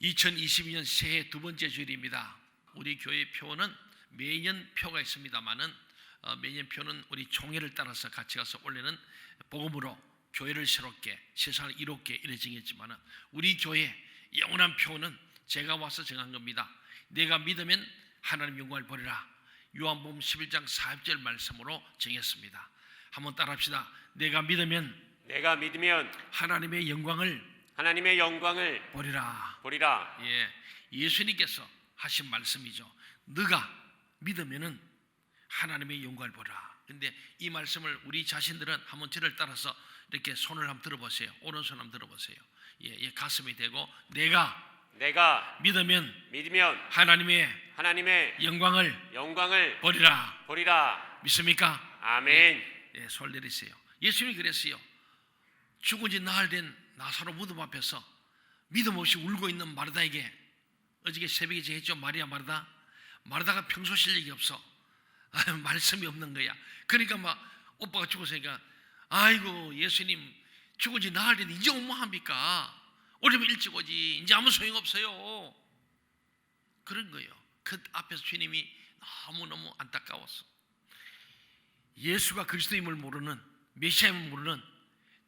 2022년 새해 두 번째 주일입니다. 우리 교회 표는 매년 표가 있습니다만은 매년 표는 우리 총회를 따라서 같이 가서 올해는 복음으로 교회를 새롭게 세상을 이롭게 이래 정했지만은 우리 교회 영원한 표는 제가 와서 정한 겁니다. 내가 믿으면 하나님 영광을 보리라. 요한복음 11장 40절 말씀으로 정했습니다. 한번 따라합시다. 내가 믿으면 하나님의 영광을 보리라. 예수님께서 하신 말씀이죠. 너가 믿으면은 하나님의 영광을 보리라. 근데 이 말씀을 우리 자신들은 한번 저를 따라서 이렇게 손을 한번 들어보세요. 오른손 한번 들어보세요. 가슴이 대고 내가 믿으면 하나님의 영광을 보리라. 믿습니까? 아멘. 손 내리세요. 예수님이 그랬어요. 죽은 지 나흘 된 나사로 무덤 앞에서 믿음 없이 울고 있는 마르다에게 어저께 새벽에 제가 했죠. 마르다가 평소 실력이 없어. 말씀이 없는 거야. 그러니까 막 오빠가 죽었으니까 아이고 예수님 죽은 지 나흘 됐는데 이제 뭐 합니까? 오려면 일찍 오지. 이제 아무 소용없어요. 그런 거예요. 그 앞에서 주님이 너무너무 안타까웠어. 예수가 그리스도임을 모르는, 메시아임을 모르는,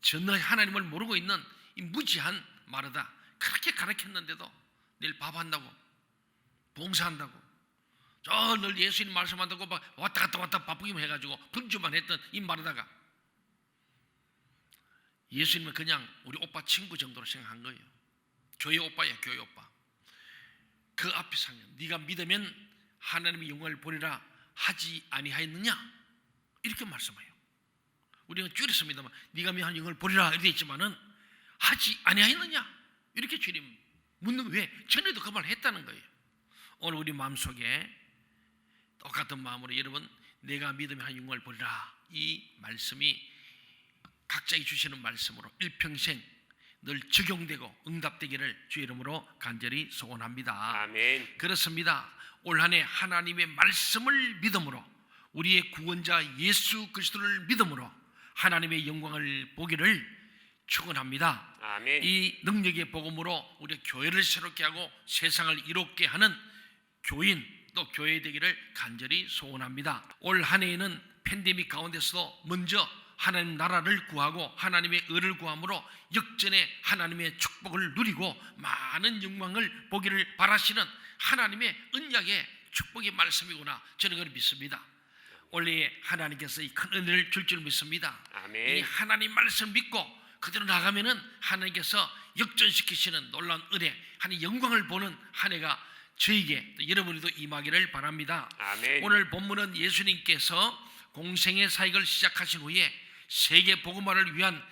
전능 하나님을 모르고 있는 이 무지한 마르다, 그렇게 가르쳤는데도 내일 밥한다고, 봉사한다고, 늘 예수님 말씀한다고 왔다 갔다 바쁘기만 해가지고 분주만 했던 이 마르다가 예수님은 그냥 우리 오빠 친구 정도로 생각한 거예요. 교회 오빠야, 교회 오빠. 그 앞에 상면 네가 믿으면 하나님의 영광을 보리라 하지 아니하였느냐? 이렇게 말씀해요. 우리가 줄였습니다만 네가 믿으면 하나님의 영광을 보리라 이렇게 했지만은 하지 아니하였느냐? 이렇게 주님 묻는 거예요. 왜? 전에도 그 말을 했다는 거예요. 오늘 우리 마음속에 똑같은 마음으로 여러분 내가 믿으면 하나님의 영광을 보리라 이 말씀이 각자에게 주시는 말씀으로 일평생 늘 적용되고 응답되기를 주 이름으로 간절히 소원합니다. 아멘. 그렇습니다. 올 한 해 하나님의 말씀을 믿음으로 우리의 구원자 예수 그리스도를 믿음으로 하나님의 영광을 보기를 축원합니다. 아멘. 이 능력의 복음으로 우리 교회를 새롭게 하고 세상을 이롭게 하는 교인 또 교회 되기를 간절히 소원합니다. 올 한 해에는 팬데믹 가운데서도 먼저 하나님 나라를 구하고 하나님의 의를 구함으로 역전의 하나님의 축복을 누리고 많은 영광을 보기를 바라시는 하나님의 언약의 축복의 말씀이구나 저는 그걸 믿습니다. 원래 하나님께서 이 큰 은혜를 줄 줄 믿습니다. 아멘. 이 하나님 말씀 믿고 그대로 나가면은 하나님께서 역전시키시는 놀라운 은혜, 하나님 영광을 보는 한 해가 저에게 여러분에도 임하기를 바랍니다. 아멘. 오늘 본문은 예수님께서 공생의 사역을 시작하신 후에 세계 복음화를 위한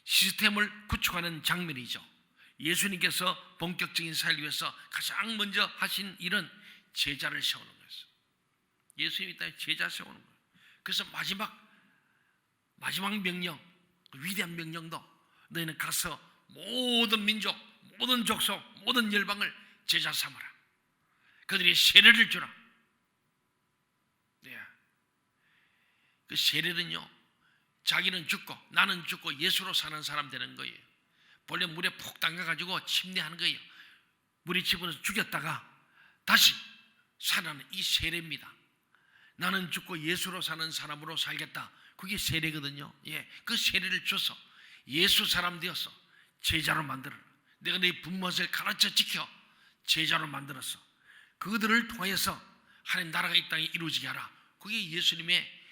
시스템을 구축하는 장면이죠. 예수님께서 본격적인 사역을 위해서 가장 먼저 하신 일은 제자를 세우는 거였어요. 예수님이 따위 제자 세우는 거예요. 그래서 마지막 명령, 위대한 명령도 너희는 가서 모든 민족, 모든 족속, 모든 열방을 제자 삼으라. 그들이 세례를 주라. 네. 그 세례는요, 자기는 죽고 나는 죽고 예수로 사는 사람 되는 거예요. 본래 물에 푹 담가가지고 침례하는 거예요. 물에 집어넣어서 죽였다가 다시 살아나는 이 세례입니다. 나는 죽고 예수로 사는 사람으로 살겠다. 그게 세례거든요. 그 세례를 줘서 예수 사람 되어서 제자로 만들어라. 내가 너희 분모를 가르쳐 지켜 제자로 만들었어. 그들을 통해서 하나님 나라가 이 땅에 이루어지게 하라. 그게 예수님의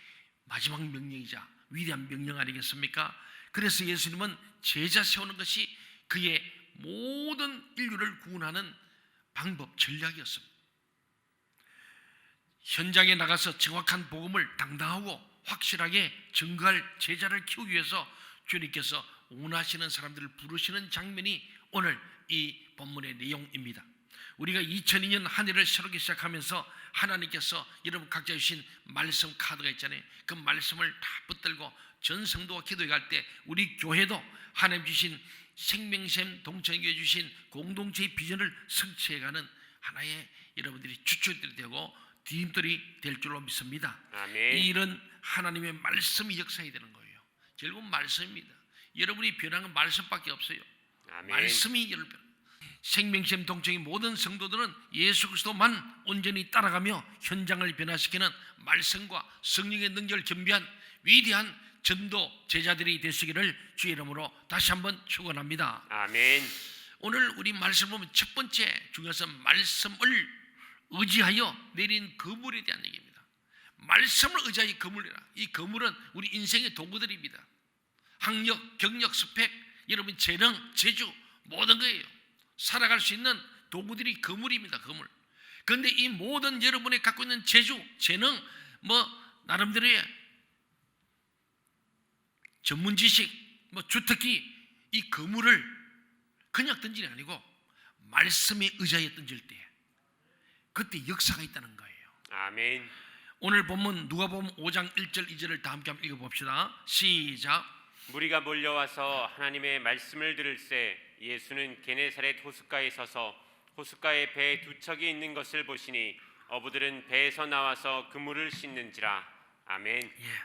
마지막 명령이자 위대한 명령 아니겠습니까? 그래서 예수님은 제자 세우는 것이 그의 모든 인류를 구원하는 방법, 전략이었습니다. 현장에 나가서 정확한 복음을 당당하고 확실하게 증거할 제자를 키우기 위해서 주님께서 원하시는 사람들을 부르시는 장면이 오늘 이 본문의 내용입니다. 우리가 2002년 한 해를 새롭게 시작하면서 하나님께서 여러분 각자 주신 말씀 카드가 있잖아요. 그 말씀을 다 붙들고 전 성도가 기도해 갈 때 우리 교회도 하나님 주신 생명샘 동천교회 주신 공동체의 비전을 성취해가는 하나의 여러분들이 주축들이 되고 디딤돌이 될 줄로 믿습니다. 아멘. 이런 하나님의 말씀이 역사해야 되는 거예요. 결국은 말씀입니다. 여러분이 변한 건 말씀밖에 없어요. 아멘. 말씀이 여러분 생명샘 동청의 모든 성도들은 예수 그리스도만 온전히 따라가며 현장을 변화시키는 말씀과 성령의 능력을 겸비한 위대한 전도 제자들이 되시기를 주의 이름으로 다시 한번 축원합니다. 아멘. 오늘 우리 말씀 보면 첫 번째 중요해서 말씀을 의지하여 내린 거물에 대한 얘기입니다. 말씀을 의지하여 거물이라. 이 거물은 우리 인생의 도구들입니다. 학력, 경력, 스펙, 여러분 재능, 재주 모든 거예요. 살아갈 수 있는 도구들이 거물입니다. 거물. 그런데 이 모든 여러분이 갖고 있는 재주, 재능, 나름대로의 전문 지식, 주특기, 이 거물을 그냥 던지는 게 아니고 말씀에 의지하여 던질 때 그때 역사가 있다는 거예요. 아멘. 오늘 본문 누가복음 5장 1절 2절을 다 함께 한번 읽어봅시다. 시작. 무리가 몰려와서 하나님의 말씀을 들을새 예수는 게네사렛 호숫가에 서서 호숫가에 배 두 척이 있는 것을 보시니 어부들은 배에서 나와서 그물을 씻는지라. 아멘. 예.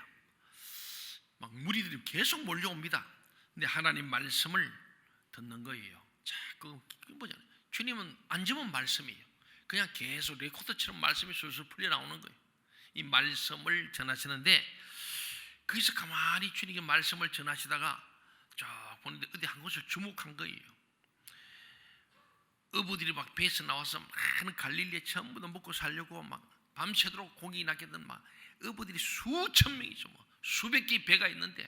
막 무리들이 계속 몰려옵니다. 근데 하나님 말씀을 듣는 거예요. 자, 그거 뭐잖아요. 주님은 앉으면 말씀이에요. 그냥 계속 레코더처럼 말씀이 술술 풀려 나오는 거예요. 이 말씀을 전하시는데 거기서 가만히 주님께 말씀을 전하시다가 쫙 보는데 어디 한 곳을 주목한 거예요. 어부들이 막 배에서 나와서 많은 갈릴리에 전부 다 먹고 살려고 막 밤새도록 고기 낚였던 막 어부들이 수천 명이죠. 수백 개의 배가 있는데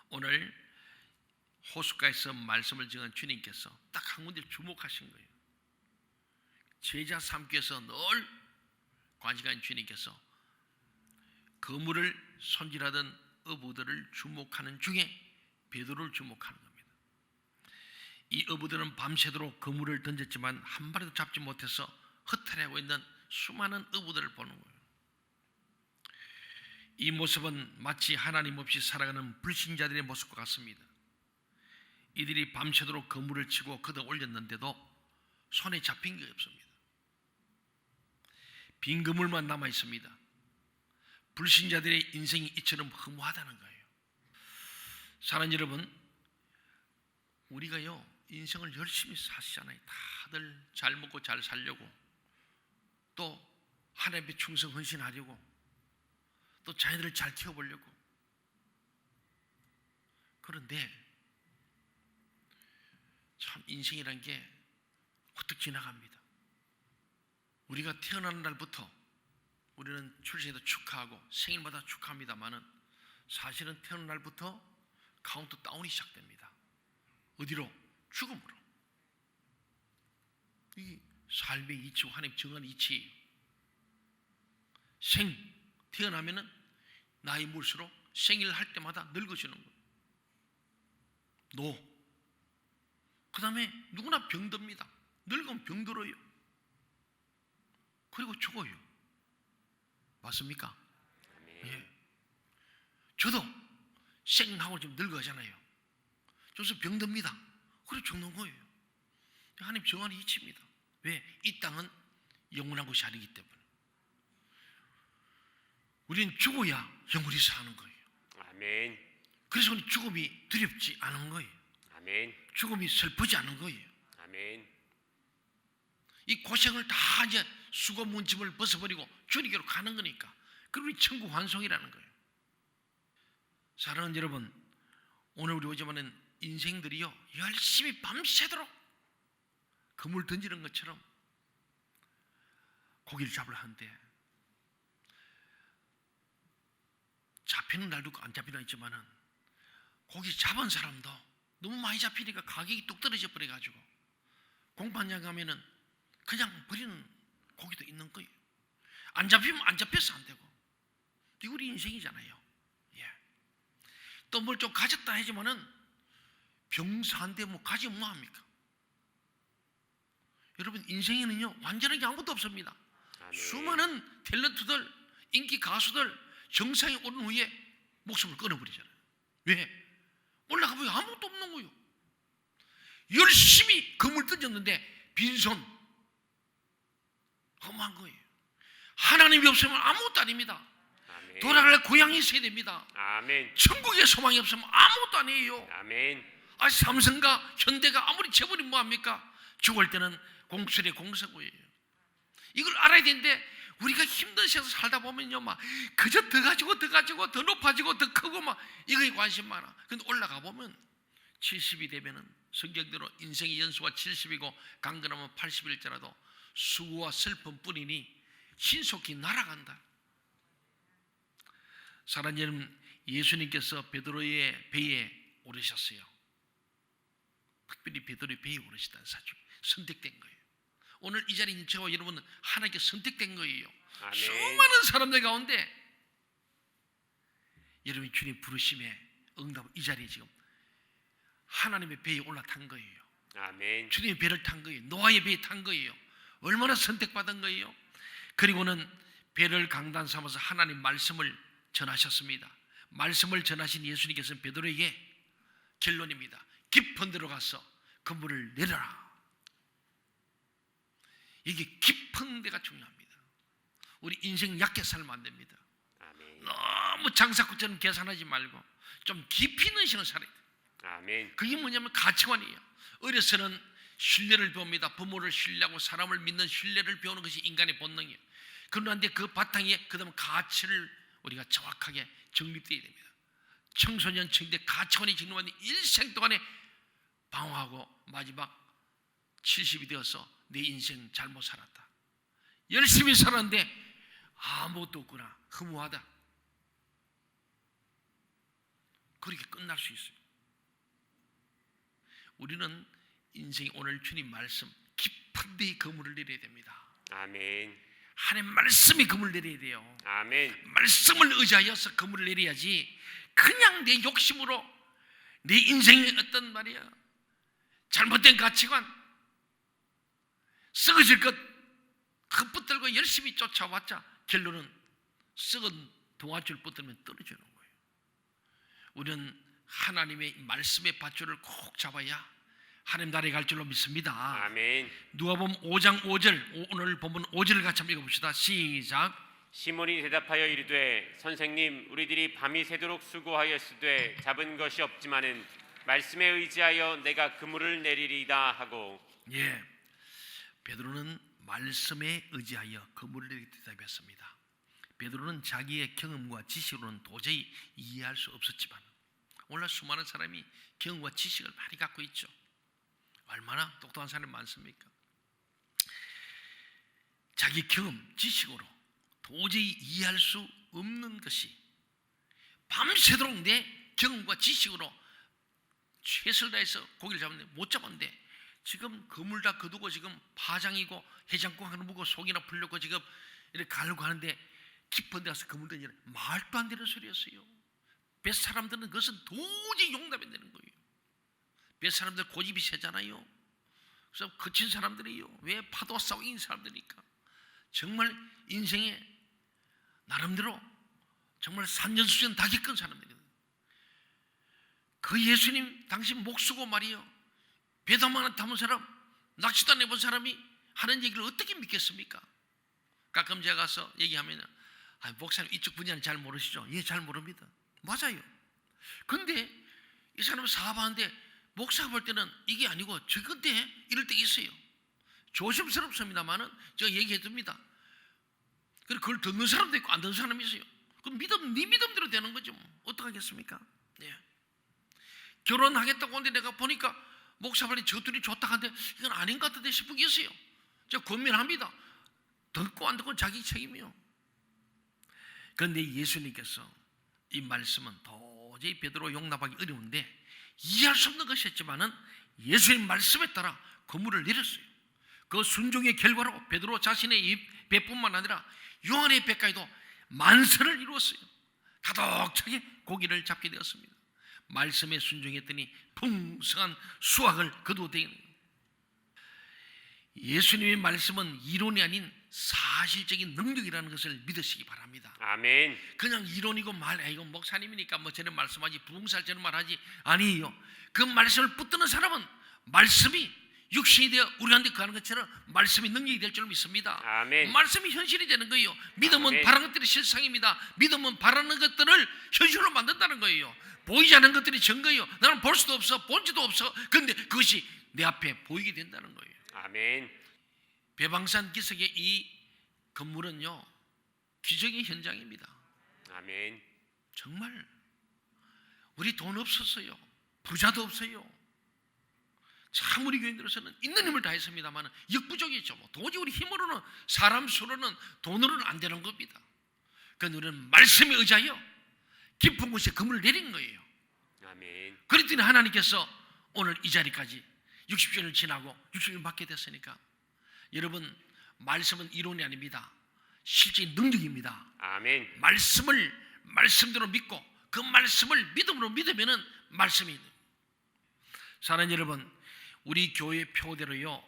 오늘 호숫가에서 말씀을 전한 주님께서 딱 한 군데 주목하신 거예요. 제자 삼기 위해서 늘 관심가인 주님께서 그물을 손질하던 어부들을 주목하는 중에 베드로를 주목하는 겁니다. 이 어부들은 밤새도록 그물을 던졌지만 한 마리도 잡지 못해서 허탈해하고 있는 수많은 어부들을 보는 거예요. 이 모습은 마치 하나님 없이 살아가는 불신자들의 모습과 같습니다. 이들이 밤새도록 그물을 치고 걷어 올렸는데도 손에 잡힌 게 없습니다. 빈 그물만 남아 있습니다. 불신자들의 인생이 이처럼 허무하다는 거예요. 사랑하는 여러분, 우리가요 인생을 열심히 사시잖아요. 다들 잘 먹고 잘 살려고, 또 하나님께 충성 헌신하려고, 또 자녀들을 잘 키워보려고. 그런데 참 인생이란 게 헛떡 지나갑니다. 우리가 태어나는 날부터 우리는 출생에도 축하하고 생일마다 축하합니다만은 사실은 태어난 날부터 카운트다운이 시작됩니다. 어디로? 죽음으로. 이 삶의 이치고 하나님 정한 이치. 태어나면은 나이 물수록 생일할 때마다 늙어지는 거예요. 그 다음에 누구나 병듭니다. 늙으면 병들어요. 그리고 죽어요. 맞습니까? 예. 저도 생하고 좀 늙어가잖아요. 저도 병듭니다. 그래 죽는 거예요. 하나님 정한 이치입니다. 왜? 이 땅은 영원한 곳이 아니기 때문에. 우리는 죽어야 영원히 사는 거예요. 아멘. 그래서 죽음이 두렵지 않은 거예요. 아멘. 죽음이 슬프지 않은 거예요. 아멘. 이 고생을 다 이제 수고 문짐을 벗어버리고 주님께로 가는 거니까. 그리고 우리 천국 환송이라는 거예요. 사랑하는 여러분, 오늘 우리 오지만은 인생들이요 열심히 밤새도록 그물 던지는 것처럼 고기를 잡으려 하는데 잡히는 날도 있고 안 잡히는 날 있지만은 고기 잡은 사람도 너무 많이 잡히니까 가격이 뚝 떨어져 버려가지고 공판장 가면은 그냥 버리는 고기도 있는 거예요. 안 잡히면 안 잡혀서 안 되고. 이게 우리 인생이잖아요. 예. 또 뭘 좀 가졌다 하지만은 병사한테 가지면 뭐합니까? 여러분 인생에는요 완전한 게 아무것도 없습니다. 아멘. 수많은 탤런트들, 인기 가수들 정상에 오른 후에 목숨을 끊어버리잖아요. 왜? 올라가보면 아무것도 없는 거예요. 열심히 금을 던졌는데 빈손 험한 거예요. 하나님이 없으면 아무것도 아닙니다. 아멘. 돌아갈 고향이 있어야 됩니다. 아멘. 천국의 소망이 없으면 아무것도 아니에요. 아멘. 삼성과 현대가 아무리 재벌이 뭐합니까? 죽을 때는 공수의 공서고예요. 이걸 알아야 되는데 우리가 힘든 세상 살다 보면요, 막 그저 더 가지고 더 높아지고 더 크고 막 이거에 관심 많아. 근데 올라가 보면 70이 되면은 성경대로 인생의 연수가 70이고 강건하면 80일자라도 수고와 슬픔뿐이니 신속히 날아간다. 사랑하는 여러분, 예수님께서 베드로의 배에 오르셨어요. 특별히 베드로의 배에 오르시다는 사실, 선택된 거예요. 오늘 이 자리에 있는 저와 여러분은 하나님께 선택된 거예요. 아멘. 수많은 사람들 가운데 여러분이 주님 부르심에 응답, 이 자리에 지금 하나님의 배에 올라탄 거예요. 아멘. 주님의 배를 탄 거예요. 노아의 배에 탄 거예요. 얼마나 선택받은 거예요. 그리고는 배를 강단 삼아서 하나님 말씀을 전하셨습니다. 말씀을 전하신 예수님께서는 베드로에게 결론입니다. 깊은 데로 가서 그물을 내려라. 이게 깊은 데가 중요합니다. 우리 인생 얕게 살면 안 됩니다. 아멘. 너무 장사꾼처럼 계산하지 말고 좀 깊이 있는 신을 살아야 돼요. 아멘. 그게 뭐냐면 가치관이에요. 어려서는 신뢰를 배웁니다. 부모를 신뢰하고 사람을 믿는 신뢰를 배우는 것이 인간의 본능이에요. 그런데 그 바탕에 그다음 가치를 우리가 정확하게 정립되어야 됩니다. 청소년 청대 가치관이 정립하는 일생 동안에 방황하고 마지막 70이 되어서 내 인생 잘못 살았다. 열심히 살았는데 아무것도 없구나. 허무하다. 그렇게 끝날 수 있어요. 우리는 인생이 오늘 주님 말씀 깊은 데에 그물을 내려야 됩니다. 아멘. 하나님 말씀이 그물을 내려야 돼요. 아멘. 말씀을 의지하여서 그물을 내려야지 그냥 내 욕심으로 내 인생의 어떤 말이야 잘못된 가치관 썩어질 것 헛붙들고 열심히 쫓아왔자 결론은 썩은 동아줄 붙들면 떨어지는 거예요. 우리는 하나님의 말씀의 밧줄을 꼭 잡아야 하나님 나라에 갈 줄로 믿습니다. 아멘. 누가복음 5장 5절, 오늘 본문 5절을 같이 한번 읽어봅시다. 시작. 시몬이 대답하여 이르되 선생님 우리들이 밤이 새도록 수고하였으되 잡은 것이 없지만은 말씀에 의지하여 내가 그물을 내리리이다 하고. 예, 베드로는 말씀에 의지하여 그물을 내리게 대답했습니다. 베드로는 자기의 경험과 지식으로는 도저히 이해할 수 없었지만 오늘 수많은 사람이 경험과 지식을 많이 갖고 있죠. 얼마나 똑똑한 사람이 많습니까? 자기 경험, 지식으로 도저히 이해할 수 없는 것이 밤새도록 내 경험과 지식으로 최선을 다해서 고기를 잡았는데 못 잡았는데 지금 그물 다 거두고 지금 파장이고 해장국 하나 먹고 속이나 풀려고 지금 이렇게 가려고 하는데 깊은 데 가서 그물 던지는 말도 안 되는 소리였어요. 몇 사람들은 그것은 도저히 용납이 안 되는 거예요. 몇 사람들 고집이 세잖아요. 그래서 거친 사람들이에요. 왜 파도와 싸우고 있는 사람들이니까. 정말 인생에 나름대로 정말 산전수전 다 겪은 사람들이에요. 그 예수님 당신 목수고 말이요. 배도만 타본 사람, 낚시도 안 해본 사람이 하는 얘기를 어떻게 믿겠습니까? 가끔 제가 가서 얘기하면 목사님 이쪽 분야는 잘 모르시죠? 예, 잘 모릅니다. 맞아요. 근데 이 사람은 사업하는데 목사가 볼 때는 이게 아니고 저건데 이럴 때 있어요. 조심스럽습니다만은 제가 얘기해 줍니다. 그리고 그걸 듣는 사람도 있고 안 듣는 사람이 있어요. 그럼 네 믿음대로 되는 거죠. 어떡하겠습니까? 예. 결혼하겠다고 하는데 내가 보니까 목사 빨리 저 둘이 좋다 하는데 이건 아닌 것 같은데 싶은 게 있어요. 제가 고민합니다. 듣고 안 듣고 자기 책임이요. 그런데 예수님께서 이 말씀은 도저히 베드로 용납하기 어려운데 이해할 수 없는 것이었지만은 예수님 말씀에 따라 그물을 내렸어요. 그 순종의 결과로 베드로 자신의 입 배뿐만 아니라 요한의 배까지도 만선을 이루었어요. 가득차게 고기를 잡게 되었습니다. 말씀에 순종했더니 풍성한 수확을 거두어대는 거예요. 예수님의 말씀은 이론이 아닌 사실적인 능력이라는 것을 믿으시기 바랍니다. 아멘. 그냥 이론이고 이건 목사님이니까 뭐 저런 말씀하지 부흥살 저런 말하지 아니에요. 그 말씀을 붙드는 사람은 말씀이 육신이 되어 우리한테 거하는 것처럼 말씀이 능력이 될 줄 믿습니다. 아멘. 말씀이 현실이 되는 거예요. 믿음은 아멘. 바라는 것들이 실상입니다. 믿음은 바라는 것들을 현실로 만든다는 거예요. 보이지 않는 것들이 증거예요. 나는 볼 수도 없어, 본지도 없어. 그런데 그것이 내 앞에 보이게 된다는 거예요. 아멘. 배방산 기슭의 이 건물은요, 기적의 현장입니다. 아멘. 정말 우리 돈 없었어요. 부자도 없어요. 참 우리 교인들로서는 있는 힘을 다했습니다만 역부족이죠. 도저히 우리 힘으로는, 사람 수로는, 돈으로는 안 되는 겁니다. 그런데 우리는 말씀에 의지하여 깊은 곳에 그물을 내린 거예요. 아멘. 그랬더니 하나님께서 오늘 이 자리까지 60년을 지나고 60년 받게 됐으니까, 여러분, 말씀은 이론이 아닙니다. 실제 능력입니다. 아멘. 말씀을 말씀대로 믿고 그 말씀을 믿음으로 믿으면은 말씀이. 사랑하는 여러분, 우리 교회 표대로요,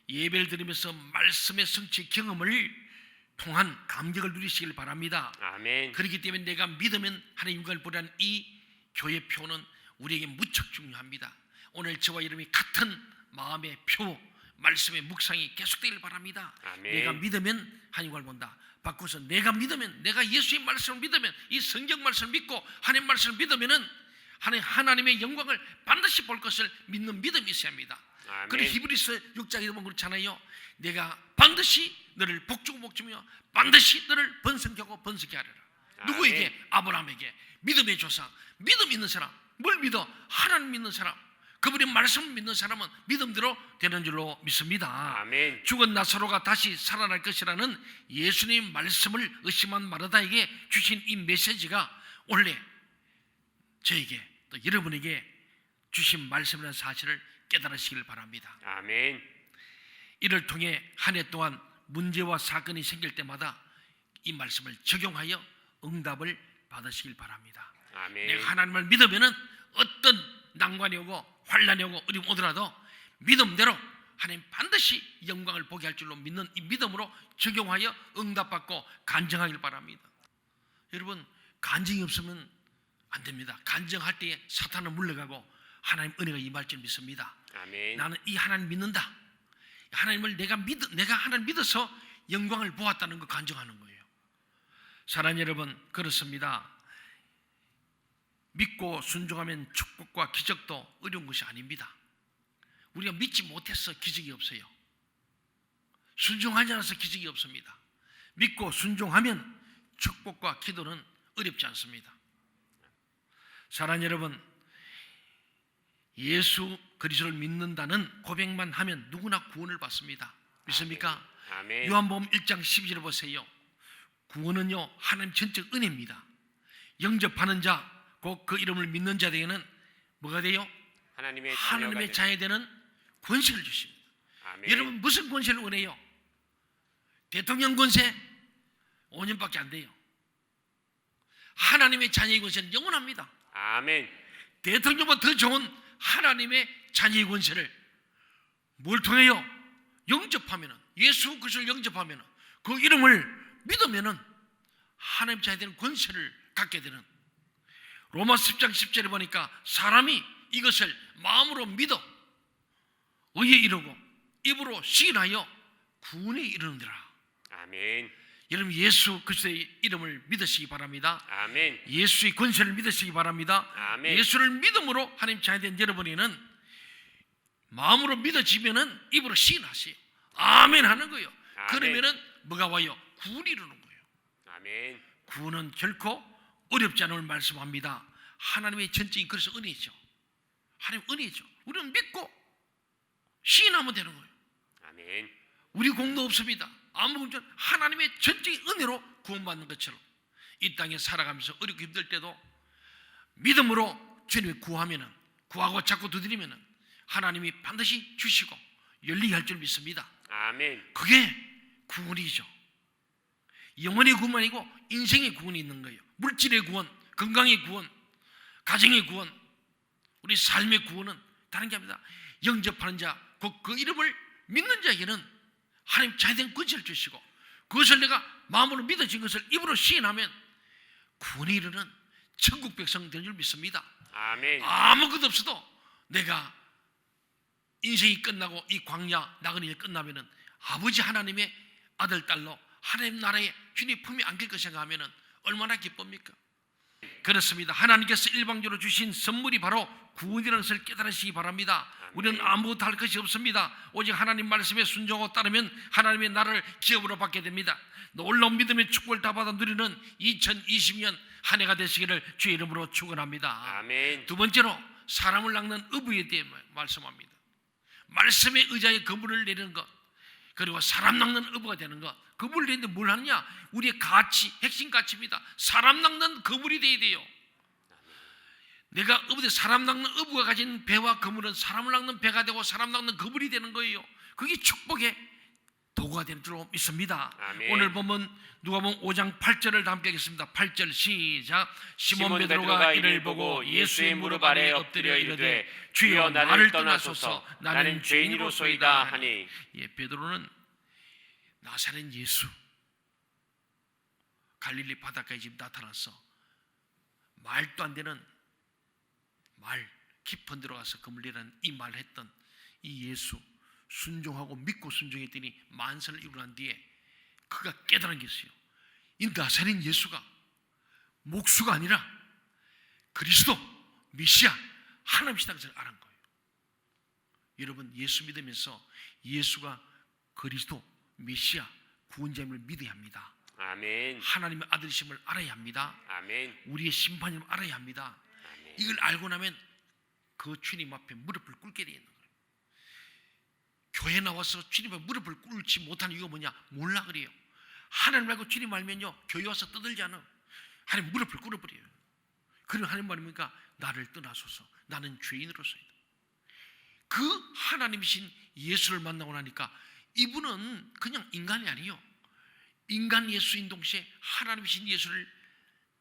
예배를 드리면서 말씀의 성취 경험을 통한 감격을 누리시길 바랍니다. 아멘. 그렇기 때문에 내가 믿으면 하나님 영광을 보라는 이 교회 표는 우리에게 무척 중요합니다. 오늘 저와 여러분이 같은 마음의 표, 말씀의 묵상이 계속되길 바랍니다. 아멘. 내가 믿으면 하나님 영광을 본다. 바꿔서 내가 믿으면, 내가 예수의 말씀을 믿으면, 이 성경 말씀을 믿고 하나님 말씀을 믿으면은 하나님의 영광을 반드시 볼 것을 믿는 믿음이 있어야 합니다. 아멘. 그리고 히브리서 6장에 보면 그렇잖아요. 내가 반드시 너를 복주고 복주며 반드시 너를 번성하고 번성케 하리라. 아멘. 누구에게? 아브라함에게. 믿음의 조상, 믿음 있는 사람. 뭘 믿어? 하나님 믿는 사람. 그분의 말씀을 믿는 사람은 믿음대로 되는 줄로 믿습니다. 아멘. 죽은 나사로가 다시 살아날 것이라는 예수님 말씀을 의심한 마르다에게 주신 이 메시지가 원래 저에게 또 여러분에게 주신 말씀이라는 사실을 깨달으시길 바랍니다. 아멘. 이를 통해 한 해 동안 문제와 사건이 생길 때마다 이 말씀을 적용하여 응답을 받으시길 바랍니다. 아멘. 내가 하나님을 믿으면은 어떤 난관이 오고 환난이 오고 어려움이 오더라도 믿음대로 하나님 반드시 영광을 보게 할 줄로 믿는 이 믿음으로 적용하여 응답받고 간증하길 바랍니다. 여러분, 간증이 없으면 안 됩니다. 간증할 때에 사탄은 물러가고 하나님 은혜가 임할 줄 믿습니다. 아멘. 나는 이 하나님 믿는다. 하나님을 내가 하나님 믿어서 영광을 보았다는 거 간증하는 거예요. 사랑하는 여러분, 그렇습니다. 믿고 순종하면 축복과 기적도 어려운 것이 아닙니다. 우리가 믿지 못해서 기적이 없어요. 순종하지 않아서 기적이 없습니다. 믿고 순종하면 축복과 기도는 어렵지 않습니다. 사랑하는 여러분, 예수 그리스도를 믿는다는 고백만 하면 누구나 구원을 받습니다. 믿습니까? 아멘. 요한복음 1장 12절을 보세요. 구원은요, 하나님 전적 은혜입니다. 영접하는 자, 곧 그 이름을 믿는 자에게는 뭐가 돼요? 하나님의 자녀가 되는 권세를 주십니다. 아멘. 여러분, 무슨 권세를 원해요? 대통령 권세 5년밖에 안 돼요. 하나님의 자녀의 권세는 영원합니다. 아멘. 대통령보다 더 좋은 하나님의 자녀의 권세를 뭘 통해요? 영접하면은, 예수 그리스도를 영접하면은, 그 이름을 믿으면은 하나님 자녀 되는 권세를 갖게 되는. 로마서 10장 10절에 보니까 사람이 이것을 마음으로 믿어 의에 이르고 입으로 시인하여 구원에 이르느니라. 아멘. 여러분, 예수 그리스도의 이름을 믿으시기 바랍니다. 아멘. 예수의 권세를 믿으시기 바랍니다. 아멘. 예수를 믿음으로 하나님 자녀된 여러분에는 마음으로 믿어지면은 입으로 시인하세요. 아멘 하는 거예요. 아멘. 그러면은 뭐가 와요? 구원이 이르는 거예요. 아멘. 구원은 결코 어렵지 않음을 말씀합니다. 하나님의 전적인 그래서 은혜죠. 하나님 은혜죠. 우리는 믿고 시인하면 되는 거예요. 아멘. 우리 공도 없습니다. 아무것도 하나님의 전적인 은혜로 구원받는 것처럼 이 땅에 살아가면서 어렵고 힘들 때도 믿음으로 주님을 구하고 자꾸 두드리면은 하나님이 반드시 주시고 열리게 할 줄 믿습니다. 아멘. 그게 구원이죠. 영혼의 구원이 아니고 인생의 구원이 있는 거예요. 물질의 구원, 건강의 구원, 가정의 구원, 우리 삶의 구원은 다른 게 아닙니다. 영접하는 자, 곧 그 이름을 믿는 자에게는 하나님 자유된 권세를 주시고 그것을 내가 마음으로 믿어진 것을 입으로 시인하면 구원에 이르는 천국 백성 되는 줄 믿습니다. 아멘. 아무것도 없어도 내가 인생이 끝나고 이 광야 나그네가 끝나면은 아버지 하나님의 아들 딸로 하나님 나라에 주님 품에 안길 것인가 하면은 얼마나 기쁩니까? 그렇습니다. 하나님께서 일방적으로 주신 선물이 바로 구원이라는 것을 깨달으시기 바랍니다. 우리는 아무것도 할 것이 없습니다. 오직 하나님 말씀에 순종하고 따르면 하나님의 나라를 기업으로 받게 됩니다. 놀라운 믿음의 축복을 다 받아 누리는 2020년 한 해가 되시기를 주의 이름으로 축원합니다. 아멘. 두 번째로 사람을 낚는 어부에 대해 말씀합니다. 말씀의 의자에 그물을 내리는 것, 그리고 사람 낚는 어부가 되는 것. 그물을 내는데 뭘 하느냐? 우리의 가치, 핵심 가치입니다. 사람 낚는 그물이 되어야 돼요. 내가 어부대 사람 낚는 어부가 가진 배와 그물은 사람을 낚는 배가 되고 사람 낚는 그물이 되는 거예요. 그게 축복의 도구가 되는 줄로 믿습니다. 아멘. 오늘 보면 누가복음 5장 8절을 함께 하겠습니다. 8절 시작. 시몬 베드로가 이를 보고 예수의 무릎 아래 엎드려 이르되 주여 나를 떠나소서 나는 죄인이로소이다 하니. 베드로는 나사렛 예수 갈릴리 바닷가에 지금 나타나서 말도 안 되는 말 깊은 들어가서 그물리라는 이 말을 했던 이 예수 순종하고 믿고 순종했더니 만선을 이루고 난 뒤에 그가 깨달은 게 있어요. 이 나사렛 예수가 목수가 아니라 그리스도 메시아 하나님이시다는 것을 알은 거예요. 여러분 예수 믿으면서 예수가 그리스도 메시아 구원자임을 믿어야 합니다. 아멘. 하나님의 아들이심을 알아야 합니다. 아멘. 우리의 심판임을 알아야 합니다. 아멘. 이걸 알고 나면 그 주님 앞에 무릎을 꿇게 되는 거예요. 교회 나와서 주님 앞에 무릎을 꿇지 못하는 이유가 뭐냐? 몰라 그래요. 하나님 말고 주님 알면요 교회 와서 떠들지 않아. 하나님 무릎을 꿇어버려요. 그럼 하나님 말입니까? 나를 떠나소서 나는 죄인으로서이다. 그 하나님이신 예수를 만나고 나니까 이분은 그냥 인간이 아니에요. 인간 예수인 동시에 하나님이신 예수를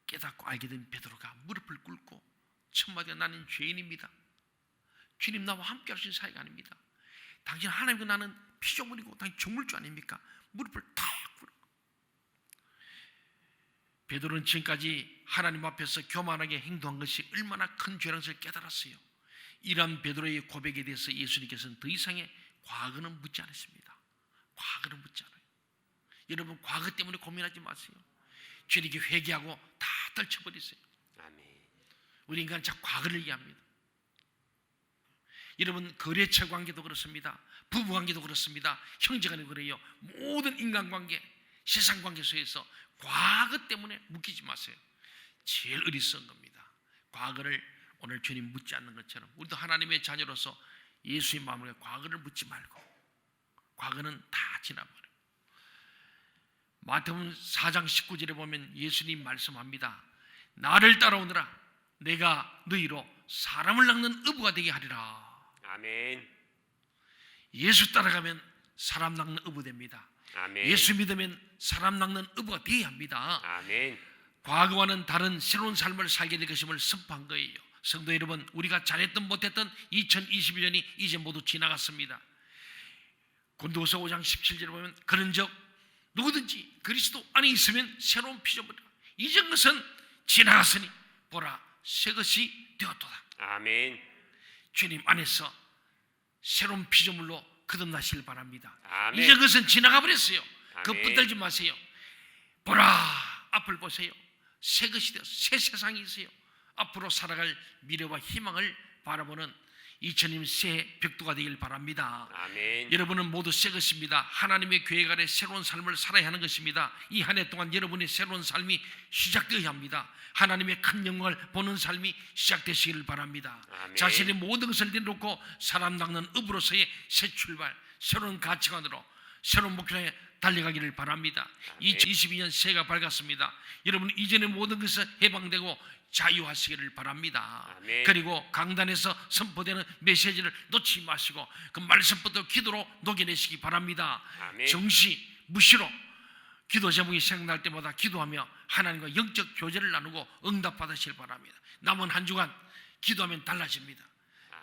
깨닫고 알게 된 베드로가 무릎을 꿇고 첫 마디가 나는 죄인입니다. 주님 나와 함께 하신 사이가 아닙니다. 당신 하나님과 나는 피조물이고 당신 종물주 아닙니까? 무릎을 탁 꿇고. 베드로는 지금까지 하나님 앞에서 교만하게 행동한 것이 얼마나 큰 죄라는 것을 깨달았어요. 이러한 베드로의 고백에 대해서 예수님께서는 더 이상의 과거는 묻지 않으십니다. 과거는 묻지 않아요. 여러분 과거 때문에 고민하지 마세요. 주님께 회개하고 다 떨쳐버리세요. 아멘. 우리 인간은 자꾸 과거를 이해합니다. 여러분 거래처 관계도 그렇습니다. 부부 관계도 그렇습니다. 형제간에도 그래요. 모든 인간관계, 세상관계 속에서 과거 때문에 묶이지 마세요. 제일 어리석은 겁니다. 과거를 오늘 주님 묻지 않는 것처럼 우리도 하나님의 자녀로서 예수의 마음으로 과거를 묻지 말고 과거는 다 지나버려. 마태복음 4장 19절에 보면 예수님 말씀합니다. 나를 따라오너라 내가 너희로 사람을 낚는 어부가 되게 하리라. 아멘. 예수 따라가면 사람 낚는 어부 됩니다. 아멘. 예수 믿으면 사람 낚는 어부가 되어야 합니다. 아멘. 과거와는 다른 새로운 삶을 살게 될 것임을 선포한 거예요. 성도 여러분 우리가 잘했던 못했던 2022년이 이제 모두 지나갔습니다. 고린도후서 5장 17절에 보면 그런즉 누구든지 그리스도 안에 있으면 새로운 피조물이라. 이전 것은 지나갔으니 보라 새 것이 되었도다. 아멘. 주님 안에서 새로운 피조물로 거듭나시길 바랍니다. 아멘. 이전 것은 지나가 버렸어요. 그 아멘. 붙들지 마세요. 보라 앞을 보세요. 새 것이 되었어요. 새 세상이 있어요. 앞으로 살아갈 미래와 희망을 바라보는 2000년 새 벽두가 되길 바랍니다. 아멘. 여러분은 모두 새 것입니다. 하나님의 교회가 돼 새로운 삶을 살아야 하는 것입니다. 이 한 해 동안 여러분의 새로운 삶이 시작되어야 합니다. 하나님의 큰 영광을 보는 삶이 시작되시기를 바랍니다. 아멘. 자신의 모든 것을 내놓고 사람 낚는 업으로서의 새 출발, 새로운 가치관으로 새로운 목표에 달려가기를 바랍니다. 아멘. 2022년 새해가 밝았습니다. 여러분 이전의 모든 것에서 해방되고 자유하시기를 바랍니다. 아멘. 그리고 강단에서 선포되는 메시지를 놓치지 마시고 그 말씀부터 기도로 녹여내시기 바랍니다. 아멘. 정시 무시로 기도 제목이 생각날 때마다 기도하며 하나님과 영적 교제를 나누고 응답받으시길 바랍니다. 남은 한 주간 기도하면 달라집니다.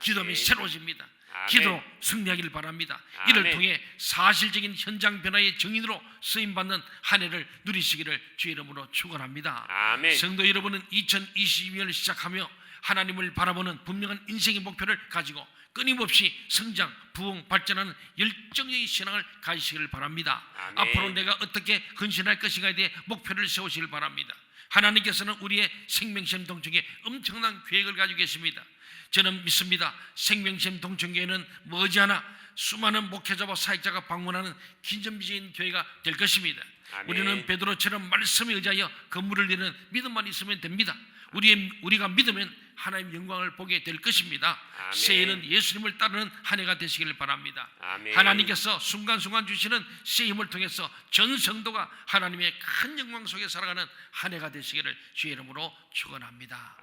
기도하면 새로워집니다. 아멘. 기도로 승리하기를 바랍니다. 아멘. 이를 통해 사실적인 현장 변화의 증인으로 쓰임받는 한 해를 누리시기를 주의 이름으로 축원합니다. 아멘. 성도 여러분은 2022년을 시작하며 하나님을 바라보는 분명한 인생의 목표를 가지고 끊임없이 성장, 부흥, 발전하는 열정적인 신앙을 가지시기를 바랍니다. 아멘. 앞으로 내가 어떻게 헌신할 것인가에 대해 목표를 세우시길 바랍니다. 하나님께서는 우리의 생명시험 동청교회 엄청난 계획을 가지고 계십니다. 저는 믿습니다. 생명시험 동청교회는 머지않아 수많은 목회자와 사역자가 방문하는 긴전비적인 교회가 될 것입니다. 아멘. 우리는 베드로처럼 말씀에 의지하여 건물을 이루는 믿음만 있으면 됩니다. 우리가 믿으면 하나님의 영광을 보게 될 것입니다. 아멘. 새해는 예수님을 따르는 한 해가 되시기를 바랍니다. 아멘. 하나님께서 순간순간 주시는 새해 힘을 통해서 전 성도가 하나님의 큰 영광 속에 살아가는 한 해가 되시기를 주의 이름으로 축원합니다.